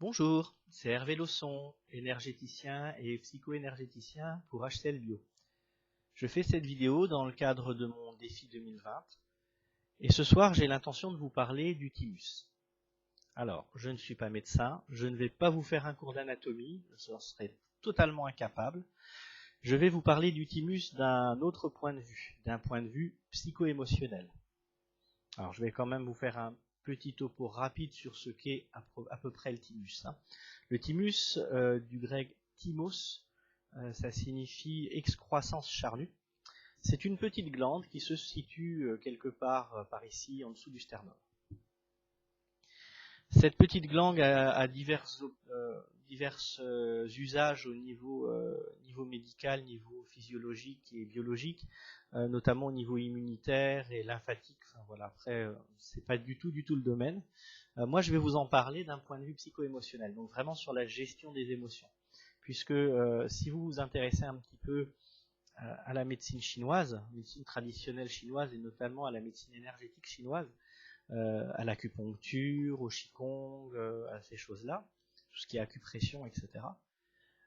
Bonjour, c'est Hervé Lausson, énergéticien et psycho-énergéticien pour HCL Bio. Je fais cette vidéo dans le cadre de mon défi 2020 et ce soir j'ai l'intention de vous parler du thymus. Alors, je ne suis pas médecin, je ne vais pas vous faire un cours d'anatomie, je serais totalement incapable. Je vais vous parler du thymus d'un autre point de vue, d'un point de vue psycho-émotionnel. Alors, je vais quand même vous faire un petit topo rapide sur ce qu'est à peu près le thymus. Le thymus, du grec thymos, ça signifie excroissance charnue. C'est une petite glande qui se situe quelque part par ici, en dessous du sternum. Cette petite glande a divers usages au niveau médical, niveau physiologique et biologique, notamment au niveau immunitaire et lymphatique. Enfin, voilà, après, c'est pas du tout le domaine. Moi, je vais vous en parler d'un point de vue psycho-émotionnel, donc vraiment sur la gestion des émotions. Puisque si vous vous intéressez un petit peu à la médecine chinoise, médecine traditionnelle chinoise et notamment à la médecine énergétique chinoise, à l'acupuncture, au qigong, à ces choses-là, tout ce qui est acupression, etc.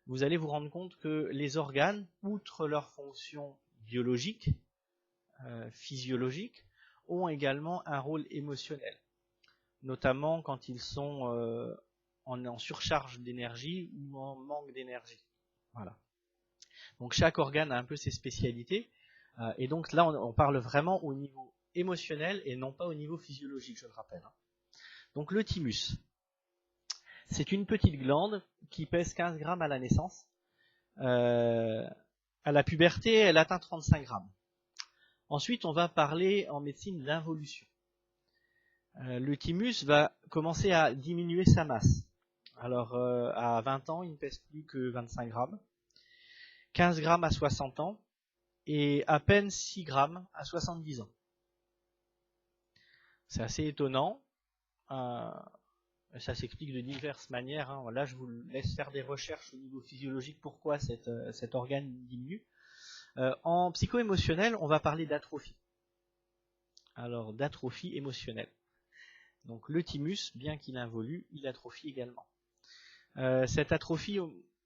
Vous allez vous rendre compte que les organes, outre leur fonction biologique, physiologique, ont également un rôle émotionnel, notamment quand ils sont en surcharge d'énergie ou en manque d'énergie. Voilà. Donc chaque organe a un peu ses spécialités, et donc là on parle vraiment au niveau émotionnel et non pas au niveau physiologique, je le rappelle. Donc le thymus, c'est une petite glande qui pèse 15 grammes à la naissance. À la puberté, elle atteint 35 grammes. Ensuite, on va parler en médecine d'involution. Le thymus va commencer à diminuer sa masse. Alors, à 20 ans, il ne pèse plus que 25 grammes. 15 grammes à 60 ans et à peine 6 grammes à 70 ans. C'est assez étonnant. Ça s'explique de diverses manières. Là, je vous laisse faire des recherches au niveau physiologique pourquoi cet organe diminue. En psycho-émotionnel, on va parler d'atrophie. Alors, d'atrophie émotionnelle. Donc, le thymus, bien qu'il involue, il atrophie également. Cette atrophie,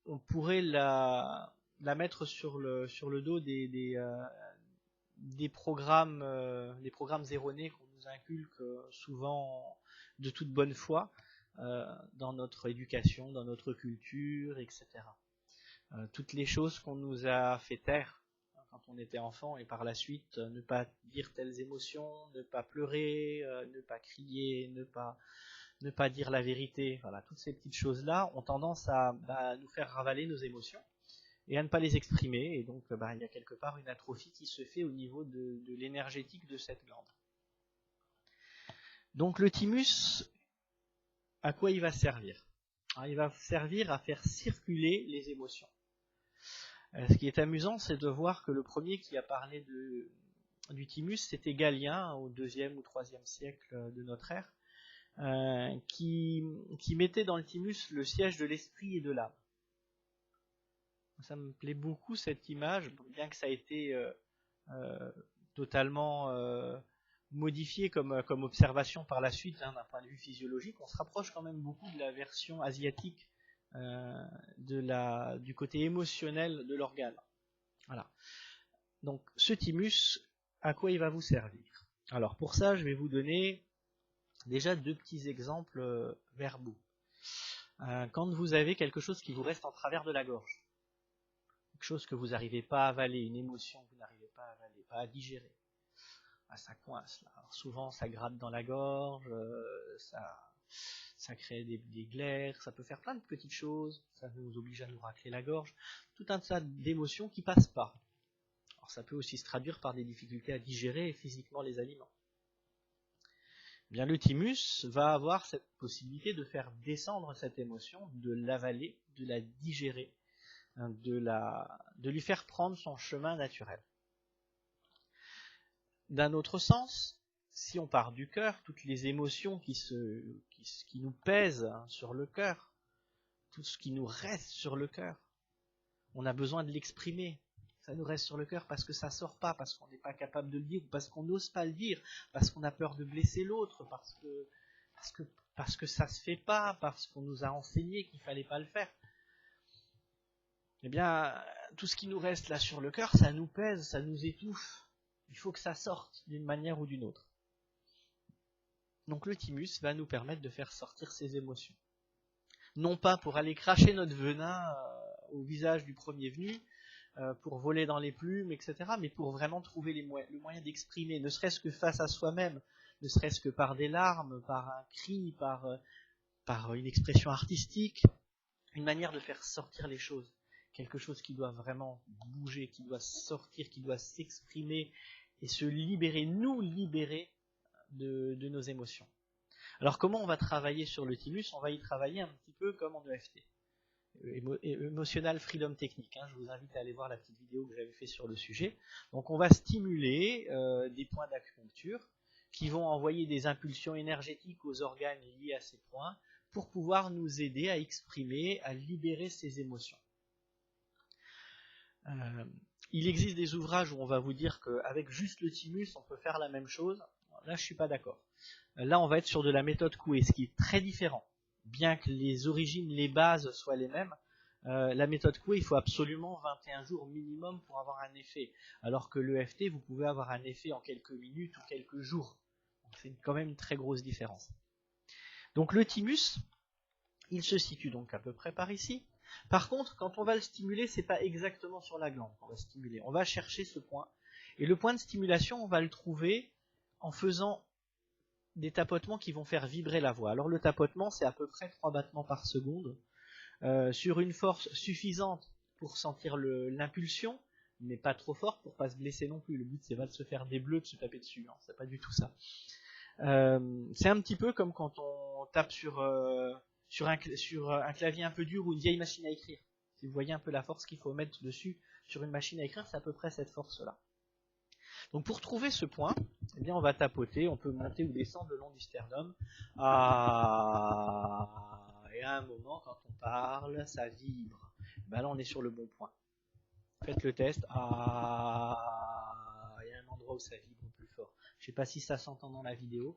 on pourrait la mettre sur le dos des programmes erronés qu'on nous inculque souvent de toute bonne foi dans notre éducation, dans notre culture, etc. Toutes les choses qu'on nous a fait taire quand on était enfant et par la suite ne pas dire telles émotions, ne pas pleurer, ne pas crier, ne pas dire la vérité. Voilà, toutes ces petites choses-là ont tendance à nous faire ravaler nos émotions et à ne pas les exprimer, et donc il y a quelque part une atrophie qui se fait au niveau de l'énergétique de cette glande. Donc le thymus, à quoi il va servir? Il va servir à faire circuler les émotions. Ce qui est amusant, c'est de voir que le premier qui a parlé du thymus, c'était Galien, au 2e ou 3e siècle de notre ère, qui mettait dans le thymus le siège de l'esprit et de l'âme. Ça me plaît beaucoup cette image, bien que ça a été totalement modifié comme observation par la suite, d'un point de vue physiologique. On se rapproche quand même beaucoup de la version asiatique du côté émotionnel de l'organe. Voilà. Donc ce thymus, à quoi il va vous servir? Alors pour ça, je vais vous donner déjà 2 petits exemples verbaux. Quand vous avez quelque chose qui vous reste en travers de la gorge, quelque chose que vous n'arrivez pas à avaler, une émotion que vous n'arrivez pas à avaler, pas à digérer, ça coince là. Alors souvent ça gratte dans la gorge, ça crée des glaires, ça peut faire plein de petites choses, ça nous oblige à nous racler la gorge, tout un tas d'émotions qui passent pas. Alors ça peut aussi se traduire par des difficultés à digérer physiquement les aliments. Bien, le thymus va avoir cette possibilité de faire descendre cette émotion, de l'avaler, de la digérer, de lui faire prendre son chemin naturel. D'un autre sens, si on part du cœur, toutes les émotions qui nous pèsent sur le cœur, tout ce qui nous reste sur le cœur, on a besoin de l'exprimer. Ça nous reste sur le cœur parce que ça sort pas, parce qu'on n'est pas capable de le dire, ou parce qu'on n'ose pas le dire, parce qu'on a peur de blesser l'autre, parce que parce que ça se fait pas, parce qu'on nous a enseigné qu'il fallait pas le faire, eh bien, tout ce qui nous reste là sur le cœur, ça nous pèse, ça nous étouffe. Il faut que ça sorte d'une manière ou d'une autre. Donc le thymus va nous permettre de faire sortir ces émotions. Non pas pour aller cracher notre venin au visage du premier venu, pour voler dans les plumes, etc., mais pour vraiment trouver le moyen d'exprimer, ne serait-ce que face à soi-même, ne serait-ce que par des larmes, par un cri, par une expression artistique, une manière de faire sortir les choses. Quelque chose qui doit vraiment bouger, qui doit sortir, qui doit s'exprimer et se libérer, nous libérer de nos émotions. Alors comment on va travailler sur le thymus? On va y travailler un petit peu comme en EFT. Emotional Freedom Technique. Je vous invite à aller voir la petite vidéo que j'avais fait sur le sujet. Donc on va stimuler des points d'acupuncture qui vont envoyer des impulsions énergétiques aux organes liés à ces points pour pouvoir nous aider à exprimer, à libérer ces émotions. Il existe des ouvrages où on va vous dire qu'avec juste le thymus, on peut faire la même chose. Là, je ne suis pas d'accord. Là, on va être sur de la méthode Coué, ce qui est très différent. Bien que les origines, les bases soient les mêmes, la méthode Coué, il faut absolument 21 jours minimum pour avoir un effet. Alors que l'EFT, vous pouvez avoir un effet en quelques minutes ou quelques jours. C'est quand même une très grosse différence. Donc le thymus, il se situe donc à peu près par ici. Par contre, quand on va le stimuler, c'est pas exactement sur la glande qu'on va stimuler. On va chercher ce point. Et le point de stimulation, on va le trouver en faisant des tapotements qui vont faire vibrer la voix. Alors le tapotement, c'est à peu près 3 battements par seconde, sur une force suffisante pour sentir l'impulsion, mais pas trop forte pour pas se blesser non plus. Le but, c'est pas de se faire des bleus, de se taper dessus. Non, c'est pas du tout ça. C'est un petit peu comme quand on tape sur un clavier un peu dur ou une vieille machine à écrire. Si vous voyez un peu la force qu'il faut mettre dessus sur une machine à écrire, c'est à peu près cette force-là. Donc pour trouver ce point, eh bien on va tapoter, on peut monter ou descendre le long du sternum. Et à un moment, quand on parle, ça vibre. Ben là, on est sur le bon point. Faites le test. Il y a un endroit où ça vibre plus fort. Je ne sais pas si ça s'entend dans la vidéo.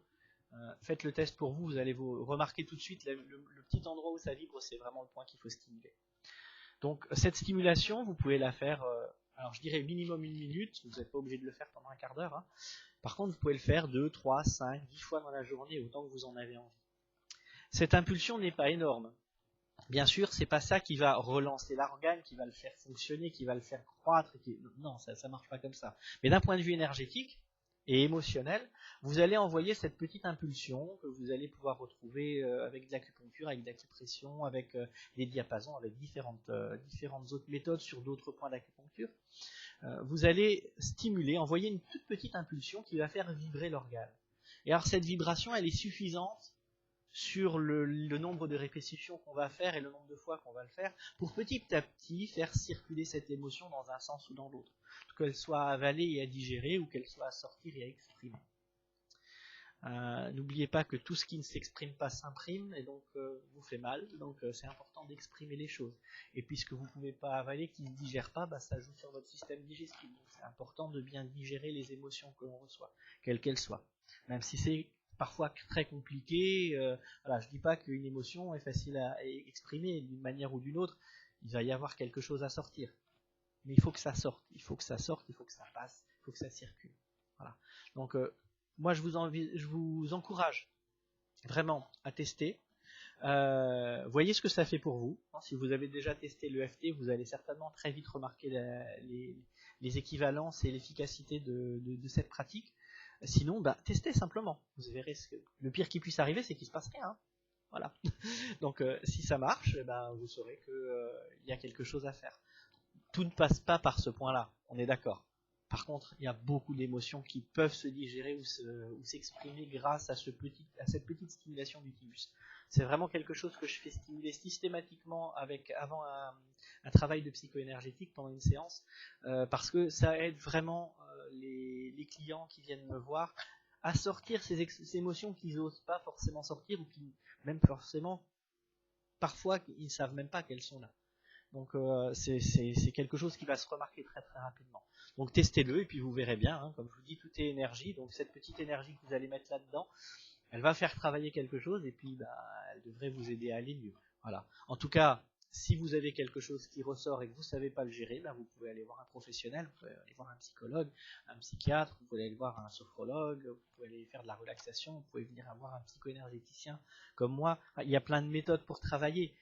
Faites le test pour vous, vous allez vous remarquer tout de suite le petit endroit où ça vibre, c'est vraiment le point qu'il faut stimuler. Donc cette stimulation, vous pouvez la faire, alors je dirais minimum 1 minute, vous n'êtes pas obligé de le faire pendant un quart d'heure. Par contre, vous pouvez le faire 2, 3, 5, 10 fois dans la journée, autant que vous en avez envie. Cette impulsion n'est pas énorme. Bien sûr, c'est pas ça qui va relancer l'organe, qui va le faire fonctionner, qui va le faire croître. Non, ça marche pas comme ça. Mais d'un point de vue énergétique et émotionnel, vous allez envoyer cette petite impulsion que vous allez pouvoir retrouver avec de l'acupuncture, avec de l'acupression, avec des diapasons, avec différentes autres méthodes sur d'autres points d'acupuncture. Vous allez stimuler, envoyer une toute petite impulsion qui va faire vibrer l'organe. Et alors cette vibration, elle est suffisante sur le nombre de répétitions qu'on va faire et le nombre de fois qu'on va le faire, pour petit à petit faire circuler cette émotion dans un sens ou dans l'autre, qu'elle soit avalée et à digérer ou qu'elle soit à sortir et à exprimer. N'oubliez pas que tout ce qui ne s'exprime pas s'imprime et donc vous fait mal, donc c'est important d'exprimer les choses. Et puisque vous ne pouvez pas avaler, qui ne digère pas, ça joue sur votre système digestif. Donc c'est important de bien digérer les émotions que l'on reçoit, quelles qu'elles soient. Même si c'est parfois très compliqué, je dis pas qu'une émotion est facile à exprimer d'une manière ou d'une autre, il va y avoir quelque chose à sortir. Mais il faut que ça sorte, il faut que ça passe, il faut que ça circule. Voilà. Donc moi je vous encourage vraiment à tester. Voyez ce que ça fait pour vous. Si vous avez déjà testé l'EFT, vous allez certainement très vite remarquer les équivalences et l'efficacité de cette pratique. Sinon, testez simplement. Vous verrez le pire qui puisse arriver, c'est qu'il ne se passe rien. Voilà. Donc, si ça marche, vous saurez qu'il y a quelque chose à faire. Tout ne passe pas par ce point-là, on est d'accord. Par contre, il y a beaucoup d'émotions qui peuvent se digérer ou s'exprimer grâce à cette petite stimulation du thymus. C'est vraiment quelque chose que je fais stimuler systématiquement avant un travail de psycho-énergétique pendant une séance, parce que ça aide vraiment les clients qui viennent me voir à sortir ces émotions qu'ils n'osent pas forcément sortir ou qui, même forcément, parfois, ils ne savent même pas qu'elles sont là. Donc c'est quelque chose qui va se remarquer très très rapidement. Donc testez-le et puis vous verrez bien, comme je vous dis, tout est énergie. Donc cette petite énergie que vous allez mettre là-dedans, Elle va faire travailler quelque chose et puis bah, elle devrait vous aider à aller mieux. Voilà. En tout cas, si vous avez quelque chose qui ressort et que vous ne savez pas le gérer, bah, vous pouvez aller voir un professionnel, vous pouvez aller voir un psychologue, un psychiatre, vous pouvez aller voir un sophrologue, vous pouvez aller faire de la relaxation, vous pouvez venir avoir un psycho-énergéticien comme moi. Il y a plein de méthodes pour travailler.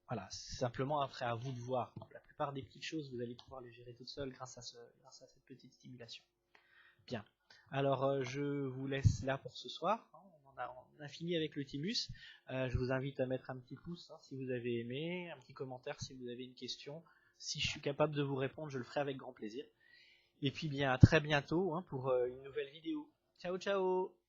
Voilà, c'est simplement après à vous de voir. La plupart des petites choses, vous allez pouvoir les gérer toute seule grâce à cette petite stimulation. Bien. Alors, je vous laisse là pour ce soir. On a fini avec le thymus. Je vous invite à mettre un petit pouce si vous avez aimé, un petit commentaire si vous avez une question. Si je suis capable de vous répondre, je le ferai avec grand plaisir. Et puis bien, à très bientôt pour une nouvelle vidéo. Ciao, ciao!